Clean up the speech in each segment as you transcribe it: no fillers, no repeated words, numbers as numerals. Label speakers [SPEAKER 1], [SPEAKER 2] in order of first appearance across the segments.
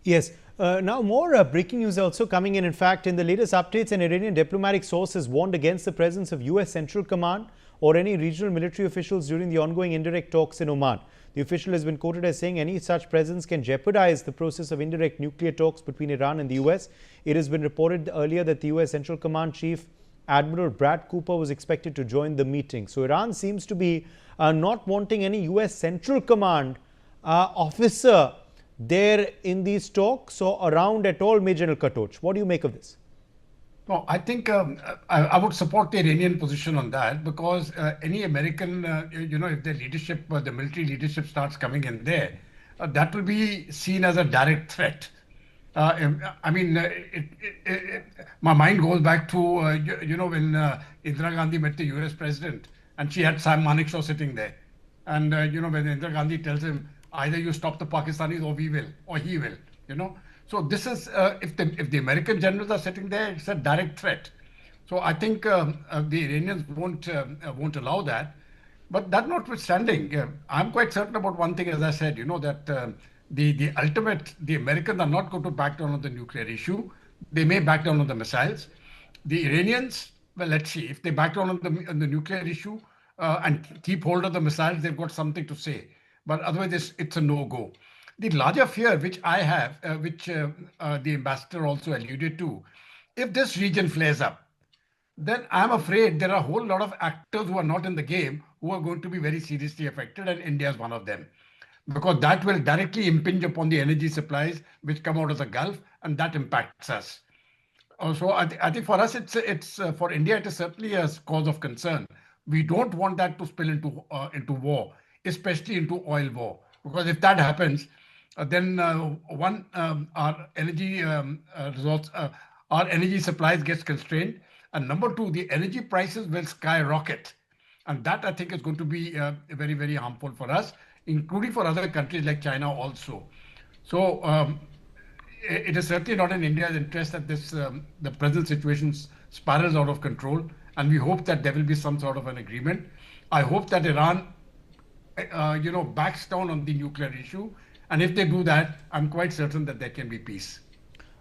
[SPEAKER 1] Yes. Now, more breaking news also coming in. In fact, in the latest updates, an Iranian diplomatic source has warned against the presence of U.S. Central Command or any regional military officials during the ongoing indirect talks in Oman. The official has been quoted as saying any such presence can jeopardize the process of indirect nuclear talks between Iran and the U.S. It has been reported earlier that the U.S. Central Command Chief Admiral Brad Cooper was expected to join the meeting. So Iran seems to be not wanting any U.S. Central Command officer there in these talks or around at all, Major Katoch. What do you make of this?
[SPEAKER 2] No, I think I would support the Iranian position on that because any American, if the leadership, the military leadership starts coming in there, that will be seen as a direct threat. I mean, my mind goes back to, when Indira Gandhi met the US president and she had Sam Manekshaw sitting there. And, when Indira Gandhi tells him, either you stop the Pakistanis or we will, or he will, So this is, if the American generals are sitting there, it's a direct threat. So I think the Iranians won't allow that. But that notwithstanding, I'm quite certain about one thing, as I said, that the Americans are not going to back down on the nuclear issue. They may back down on the missiles. The Iranians, well, let's see, if they back down on the nuclear issue and keep hold of the missiles, they've got something to say. But otherwise, it's a no-go. The larger fear which I have, which the ambassador also alluded to, if this region flares up, then I'm afraid there are a whole lot of actors who are not in the game who are going to be very seriously affected, and India is one of them. Because that will directly impinge upon the energy supplies which come out of the Gulf, and that impacts us. So I think for us, it's for India, it is certainly a cause of concern. We don't want that to spill into war, especially into oil war, because if that happens, then our energy resource, our energy supplies gets constrained, and number two, the energy prices will skyrocket, and that I think is going to be very, very harmful for us, including for other countries like China also. So it is certainly not in India's interest that the present situation spirals out of control, and we hope that there will be some sort of an agreement. I hope that Iran, backs down on the nuclear issue, and if they do that, I'm quite certain that there can be peace.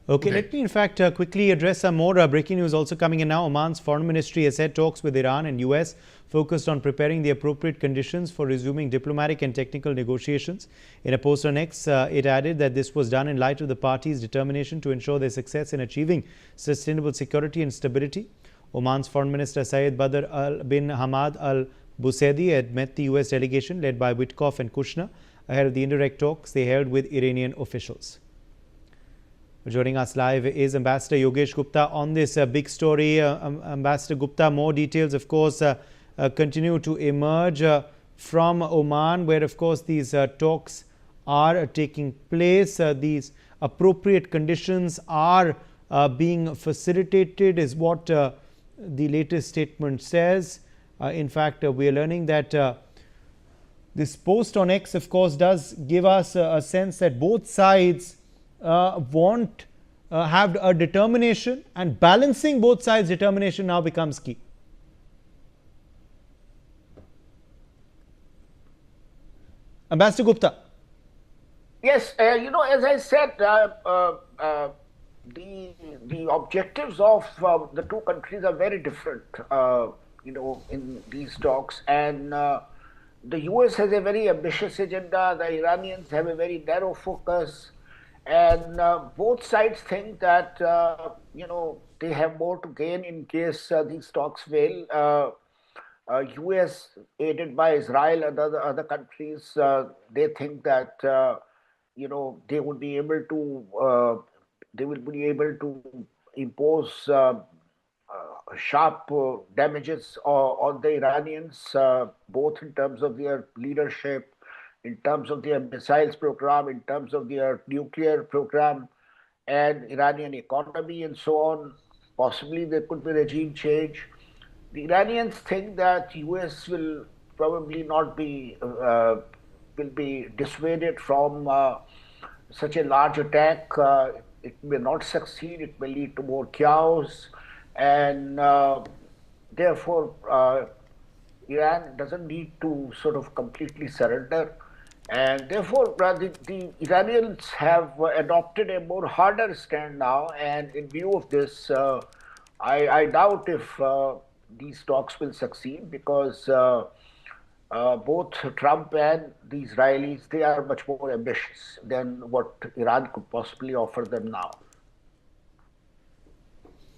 [SPEAKER 1] Okay, let me in fact quickly address some more breaking news also coming in now. Oman's foreign ministry has said talks with Iran and US focused on preparing the appropriate conditions for resuming diplomatic and technical negotiations. In a post on X, it added that this was done in light of the parties' determination to ensure their success in achieving sustainable security and stability. Oman's foreign minister Sayed Badr bin Hamad Al Busaidi had met the US delegation led by Witkoff and Kushner ahead of the indirect talks they held with Iranian officials. Joining us live is Ambassador Yogesh Gupta on this big story. Ambassador Gupta, more details, of course, continue to emerge from Oman, where, of course, these talks are taking place. These appropriate conditions are being facilitated, is what the latest statement says. In fact, we are learning that this post on X, of course, does give us a sense that both sides have a determination, and balancing both sides' determination now becomes key. Ambassador Gupta.
[SPEAKER 3] Yes, as I said, the objectives of the two countries are very different, in these talks, and the US has a very ambitious agenda. The Iranians have a very narrow focus. And both sides think that, they have more to gain in case these talks fail. US, aided by Israel and other countries, they think that, they will be able to impose sharp damages on the Iranians, both in terms of their leadership, in terms of their missiles program, in terms of their nuclear program, and Iranian economy, and so on. Possibly there could be regime change. The Iranians think that US will probably not be will be dissuaded from such a large attack. It may not succeed. It may lead to more chaos, and therefore Iran doesn't need to sort of completely surrender. And therefore, the Iranians have adopted a more harder stand now. And in view of this, I doubt if these talks will succeed because both Trump and the Israelis, they are much more ambitious than what Iran could possibly offer them now.